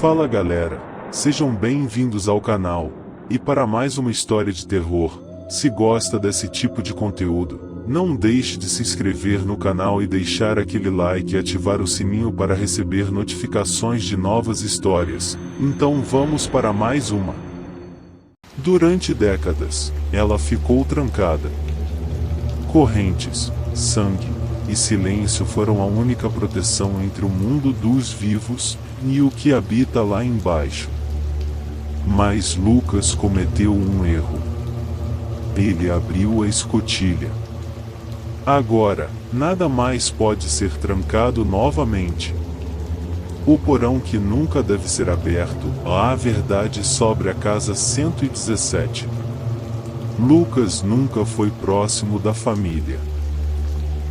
Fala galera, sejam bem-vindos ao canal, e para mais uma história de terror. Se gosta desse tipo de conteúdo, não deixe de se inscrever no canal e deixar aquele like e ativar o sininho para receber notificações de novas histórias. Então vamos para mais uma. Durante décadas, ela ficou trancada. Correntes, sangue e silêncio foram a única proteção entre o mundo dos vivos e o que habita lá embaixo. Mas Lucas cometeu um erro. Ele abriu a escotilha. Agora, nada mais pode ser trancado novamente. O porão que nunca deve ser aberto, a verdade sobre a casa 117. Lucas nunca foi próximo da família.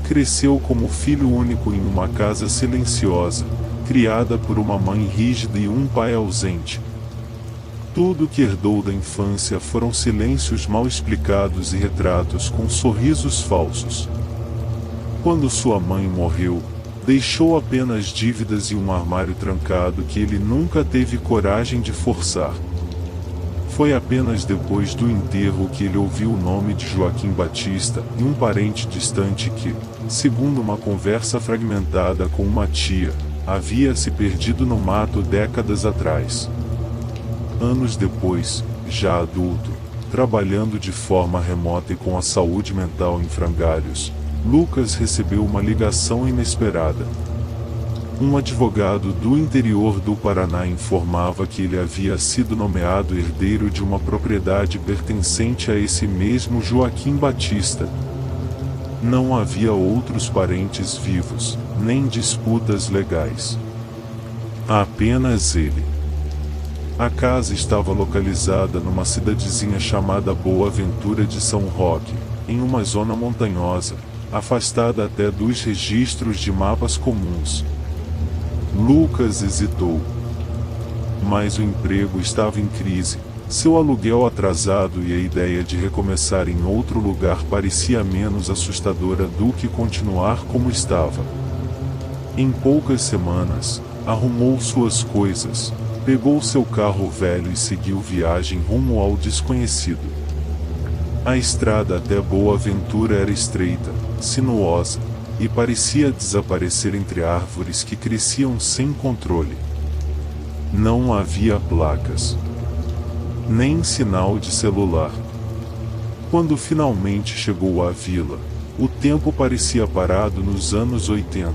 Cresceu como filho único em uma casa silenciosa, criada por uma mãe rígida e um pai ausente. Tudo que herdou da infância foram silêncios mal explicados e retratos com sorrisos falsos. Quando sua mãe morreu, deixou apenas dívidas e um armário trancado que ele nunca teve coragem de forçar. Foi apenas depois do enterro que ele ouviu o nome de Joaquim Batista e um parente distante que, segundo uma conversa fragmentada com uma tia, havia se perdido no mato décadas atrás. Anos depois, já adulto, trabalhando de forma remota e com a saúde mental em frangalhos, Lucas recebeu uma ligação inesperada. Um advogado do interior do Paraná informava que ele havia sido nomeado herdeiro de uma propriedade pertencente a esse mesmo Joaquim Batista. Não havia outros parentes vivos, nem disputas legais. Apenas ele. A casa estava localizada numa cidadezinha chamada Boa Ventura de São Roque, em uma zona montanhosa, afastada até dos registros de mapas comuns. Lucas hesitou. Mas o emprego estava em crise, seu aluguel atrasado e a ideia de recomeçar em outro lugar parecia menos assustadora do que continuar como estava. Em poucas semanas, arrumou suas coisas, pegou seu carro velho e seguiu viagem rumo ao desconhecido. A estrada até Boa Ventura era estreita, sinuosa, e parecia desaparecer entre árvores que cresciam sem controle. Não havia placas, nem sinal de celular. Quando finalmente chegou à vila, o tempo parecia parado nos anos 80.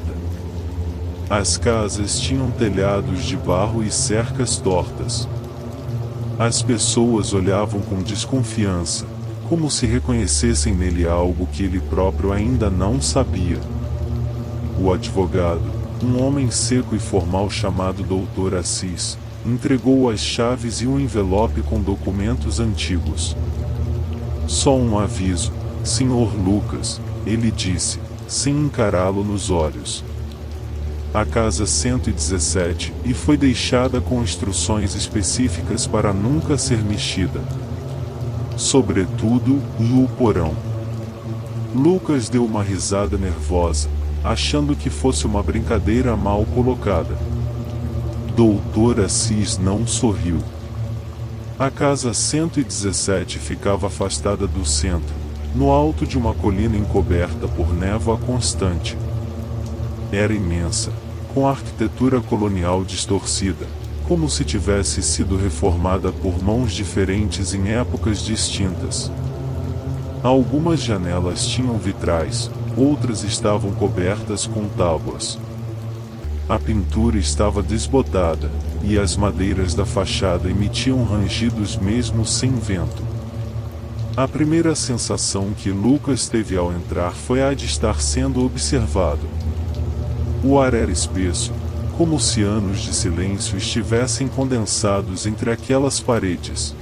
As casas tinham telhados de barro e cercas tortas. As pessoas olhavam com desconfiança, como se reconhecessem nele algo que ele próprio ainda não sabia. O advogado, um homem seco e formal chamado Dr. Assis, entregou as chaves e um envelope com documentos antigos. Só um aviso, Sr. Lucas, ele disse, sem encará-lo nos olhos. A casa 117 e foi deixada com instruções específicas para nunca ser mexida. Sobretudo, no porão. Lucas deu uma risada nervosa, achando que fosse uma brincadeira mal colocada. Dr. Assis não sorriu. A casa 117 ficava afastada do centro, no alto de uma colina encoberta por névoa constante. Era imensa, com arquitetura colonial distorcida, como se tivesse sido reformada por mãos diferentes em épocas distintas. Algumas janelas tinham vitrais, outras estavam cobertas com tábuas. A pintura estava desbotada, e as madeiras da fachada emitiam rangidos mesmo sem vento. A primeira sensação que Lucas teve ao entrar foi a de estar sendo observado. O ar era espesso, como se anos de silêncio estivessem condensados entre aquelas paredes.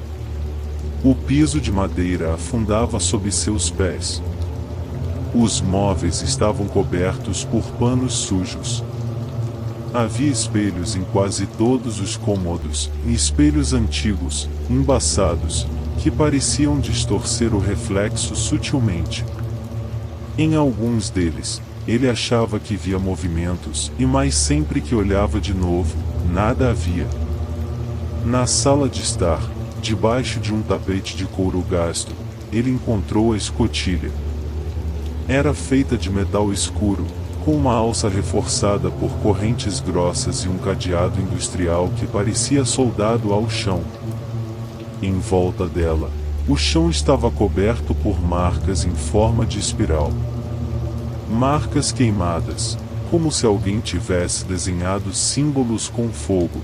O piso de madeira afundava sob seus pés. Os móveis estavam cobertos por panos sujos. Havia espelhos em quase todos os cômodos, e espelhos antigos, embaçados, que pareciam distorcer o reflexo sutilmente. Em alguns deles, ele achava que via movimentos, e mais sempre que olhava de novo, nada havia. Na sala de estar, debaixo de um tapete de couro gasto, ele encontrou a escotilha. Era feita de metal escuro, com uma alça reforçada por correntes grossas e um cadeado industrial que parecia soldado ao chão. Em volta dela, o chão estava coberto por marcas em forma de espiral. Marcas queimadas, como se alguém tivesse desenhado símbolos com fogo.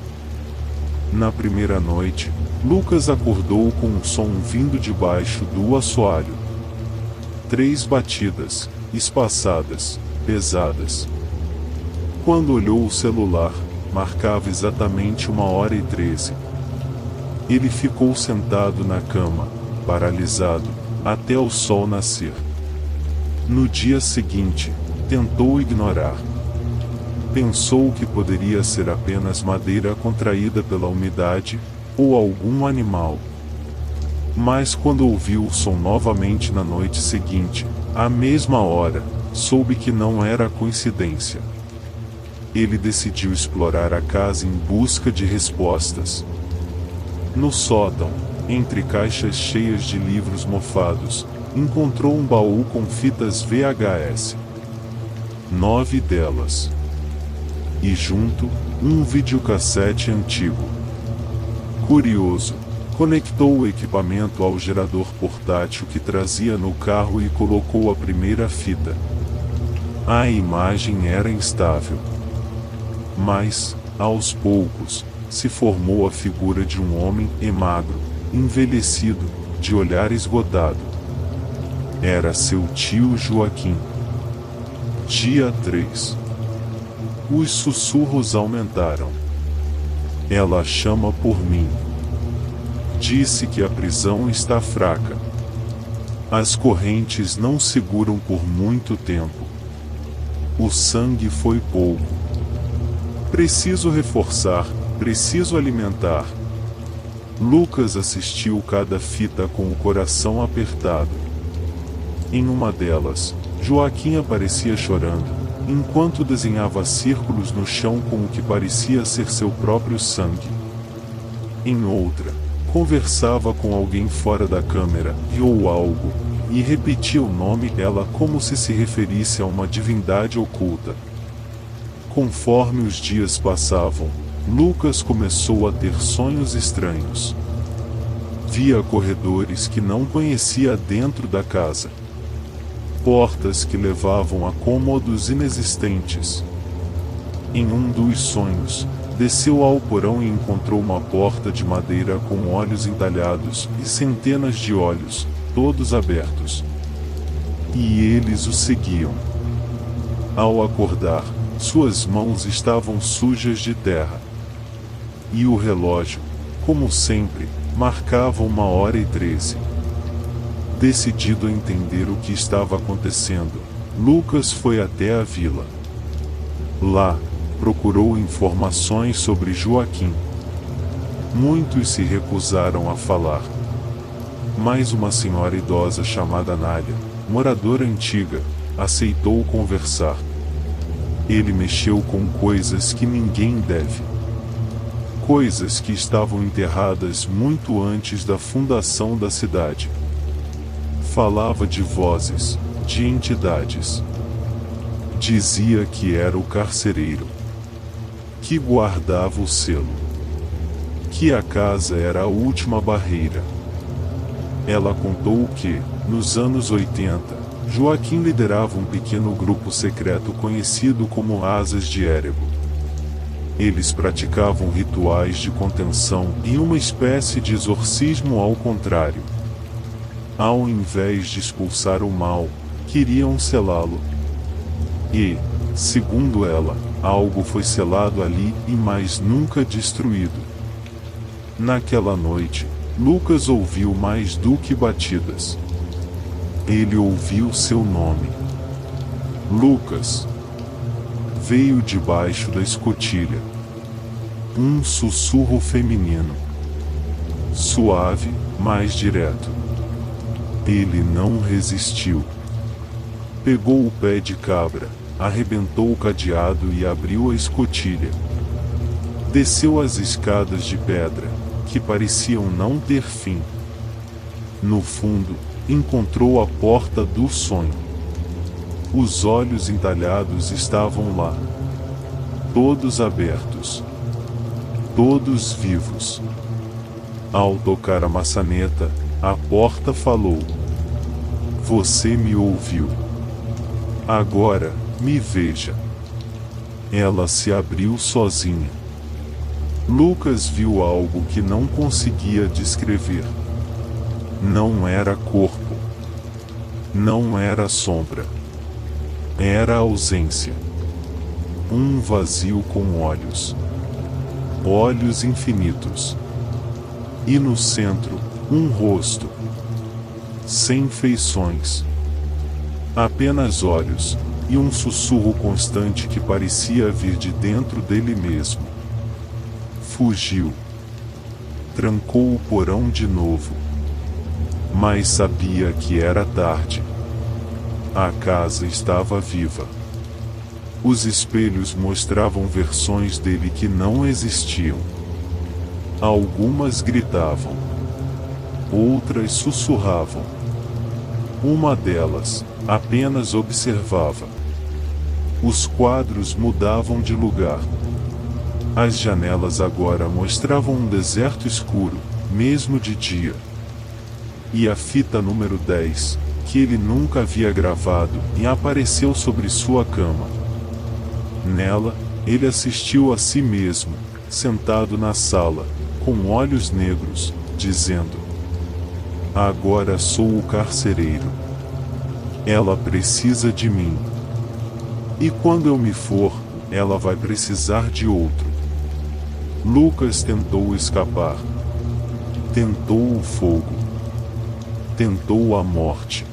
Na primeira noite, Lucas acordou com um som vindo debaixo do assoalho. 3 batidas, espaçadas, pesadas. Quando olhou o celular, marcava exatamente 1h13. Ele ficou sentado na cama, paralisado, até o sol nascer. No dia seguinte, tentou ignorar. Pensou que poderia ser apenas madeira contraída pela umidade, ou algum animal. Mas quando ouviu o som novamente na noite seguinte, à mesma hora, soube que não era coincidência. Ele decidiu explorar a casa em busca de respostas. No sótão, entre caixas cheias de livros mofados, encontrou um baú com fitas VHS. 9 delas. E junto, um videocassete antigo. Curioso, conectou o equipamento ao gerador portátil que trazia no carro e colocou a primeira fita. A imagem era instável. Mas, aos poucos, se formou a figura de um homem magro, envelhecido, de olhar esgotado. Era seu tio Joaquim. Dia 3. Os sussurros aumentaram. Ela chama por mim. Disse que a prisão está fraca. As correntes não seguram por muito tempo. O sangue foi pouco. Preciso reforçar, preciso alimentar. Lucas assistiu cada fita com o coração apertado. Em uma delas, Joaquim aparecia chorando, enquanto desenhava círculos no chão com o que parecia ser seu próprio sangue. Em outra, conversava com alguém fora da câmera, ou algo, e repetia o nome dela como se referisse a uma divindade oculta. Conforme os dias passavam, Lucas começou a ter sonhos estranhos. Via corredores que não conhecia dentro da casa. Portas que levavam a cômodos inexistentes. Em um dos sonhos, desceu ao porão e encontrou uma porta de madeira com olhos entalhados e centenas de olhos, todos abertos. E eles o seguiam. Ao acordar, suas mãos estavam sujas de terra. E o relógio, como sempre, marcava 1h13. Decidido a entender o que estava acontecendo, Lucas foi até a vila. Lá, procurou informações sobre Joaquim. Muitos se recusaram a falar. Mas uma senhora idosa chamada Nália, moradora antiga, aceitou conversar. Ele mexeu com coisas que ninguém deve. Coisas que estavam enterradas muito antes da fundação da cidade. Falava de vozes, de entidades. Dizia que era o carcereiro, que guardava o selo, que a casa era a última barreira. Ela contou que, nos anos 80, Joaquim liderava um pequeno grupo secreto conhecido como Asas de Érebo. Eles praticavam rituais de contenção e uma espécie de exorcismo ao contrário. Ao invés de expulsar o mal, queriam selá-lo. E, segundo ela, algo foi selado ali e mais nunca destruído. Naquela noite, Lucas ouviu mais do que batidas. Ele ouviu seu nome. Lucas. Veio debaixo da escotilha. Um sussurro feminino. Suave, mas direto. Ele não resistiu. Pegou o pé de cabra, arrebentou o cadeado e abriu a escotilha. Desceu as escadas de pedra, que pareciam não ter fim. No fundo, encontrou a porta do sonho. Os olhos entalhados estavam lá. Todos abertos. Todos vivos. Ao tocar a maçaneta, a porta falou: "Você me ouviu. Agora, me veja." Ela se abriu sozinha. Lucas viu algo que não conseguia descrever. Não era corpo. Não era sombra. Era ausência. Um vazio com olhos. Olhos infinitos. E no centro, um rosto. Sem feições. Apenas olhos, e um sussurro constante que parecia vir de dentro dele mesmo. Fugiu. Trancou o porão de novo. Mas sabia que era tarde. A casa estava viva. Os espelhos mostravam versões dele que não existiam. Algumas gritavam. Outras sussurravam. Uma delas apenas observava. Os quadros mudavam de lugar. As janelas agora mostravam um deserto escuro, mesmo de dia. E a fita número 10, que ele nunca havia gravado, e apareceu sobre sua cama. Nela, ele assistiu a si mesmo, sentado na sala, com olhos negros, dizendo: "Agora sou o carcereiro. Ela precisa de mim. E quando eu me for, ela vai precisar de outro." Lucas tentou escapar. Tentou o fogo. Tentou a morte.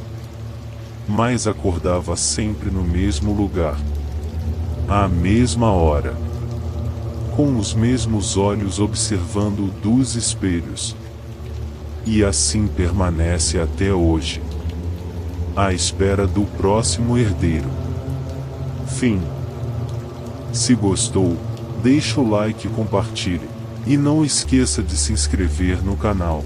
Mas acordava sempre no mesmo lugar. À mesma hora. Com os mesmos olhos observando dos espelhos. E assim permanece até hoje. À espera do próximo herdeiro. Fim. Se gostou, deixa o like e compartilhe. E não esqueça de se inscrever no canal.